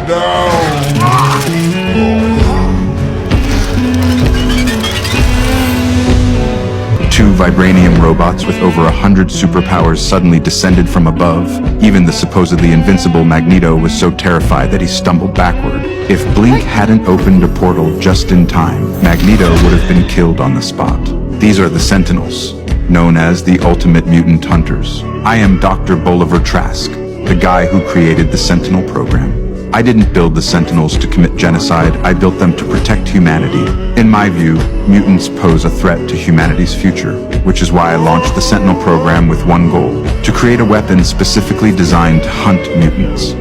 Two vibranium robots with over 100 superpowers suddenly descended from above. Even the supposedly invincible Magneto was so terrified that he stumbled backward. If Blink hadn't opened a portal just in time, Magneto would have been killed on the spot. These are the Sentinels, known as the Ultimate Mutant Hunters. I am Dr. Bolivar Trask, the guy who created the Sentinel program. I didn't build the Sentinels to commit genocide, I built them to protect humanity. In my view, mutants pose a threat to humanity's future, which is why I launched the Sentinel program with one goal: to create a weapon specifically designed to hunt mutants.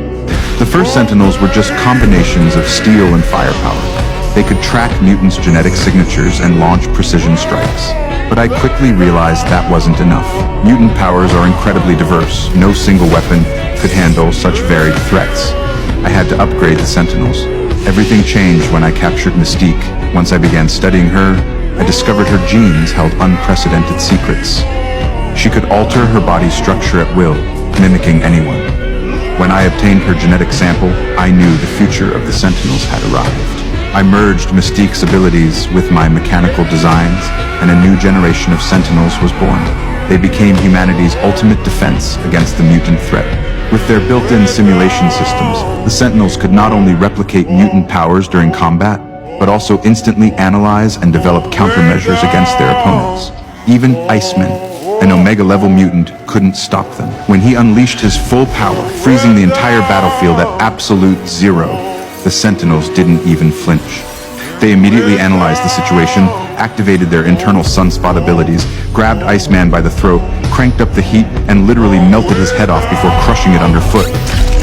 The first Sentinels were just combinations of steel and firepower. They could track mutants' genetic signatures and launch precision strikes. But I quickly realized that wasn't enough. Mutant powers are incredibly diverse. No single weapon could handle such varied threats. I had to upgrade the Sentinels. Everything changed when I captured Mystique. Once I began studying her, I discovered her genes held unprecedented secrets. She could alter her body's structure at will, mimicking anyone. When I obtained her genetic sample, I knew the future of the Sentinels had arrived. I merged Mystique's abilities with my mechanical designs, and a new generation of Sentinels was born. They became humanity's ultimate defense against the mutant threat. With their built-in simulation systems, the Sentinels could not only replicate mutant powers during combat, but also instantly analyze and develop countermeasures against their opponents. Even Iceman, an Omega-level mutant, couldn't stop them. When he unleashed his full power, freezing the entire battlefield at absolute zero, the Sentinels didn't even flinch. They immediately analyzed the situation, activated their internal sunspot abilities, grabbed Iceman by the throat, cranked up the heat, and literally melted his head off before crushing it underfoot.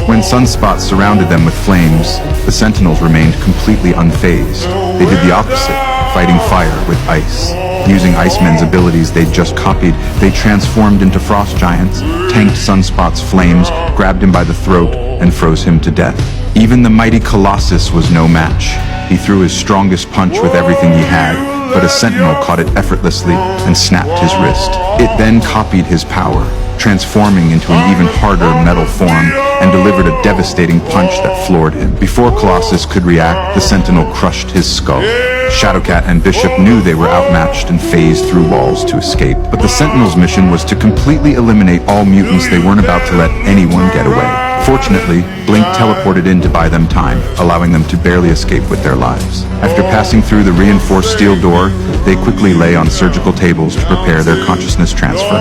When sunspots surrounded them with flames, the Sentinels remained completely unfazed. They did the opposite, fighting fire with ice. Using Iceman's abilities they'd just copied, they transformed into frost giants, tanked Sunspot's flames, grabbed him by the throat, and froze him to death. Even the mighty Colossus was no match. He threw his strongest punch with everything he had, but a Sentinel caught it effortlessly and snapped his wrist. It then copied his power, transforming into an even harder metal form, and delivered a devastating punch that floored him. Before Colossus could react, the Sentinel crushed his skull. Shadowcat and Bishop knew they were outmatched and phased through walls to escape, but the Sentinels' mission was to completely eliminate all mutants. They weren't about to let anyone get away. Fortunately, Blink teleported in to buy them time, allowing them to barely escape with their lives. After passing through the reinforced steel door, they quickly lay on surgical tables to prepare their consciousness transfer.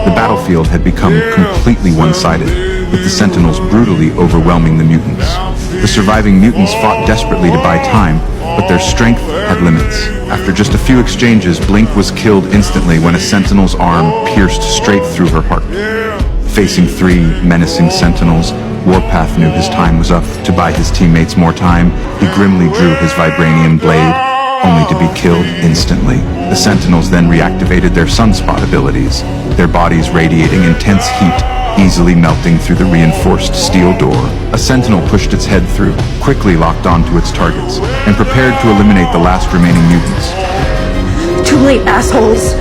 The battlefield had become completely one-sided, with the Sentinels brutally overwhelming the mutants. The surviving mutants fought desperately to buy time, but their strength had limits. After just a few exchanges, Blink was killed instantly when a Sentinel's arm pierced straight through her heart. Facing three menacing Sentinels, Warpath knew his time was up. To buy his teammates more time, he grimly drew his vibranium blade, only to be killed instantly. The Sentinels then reactivated their sunspot abilities, their bodies radiating intense heat, easily melting through the reinforced steel door. A Sentinel pushed its head through, quickly locked onto its targets, and prepared to eliminate the last remaining mutants. Too late, assholes!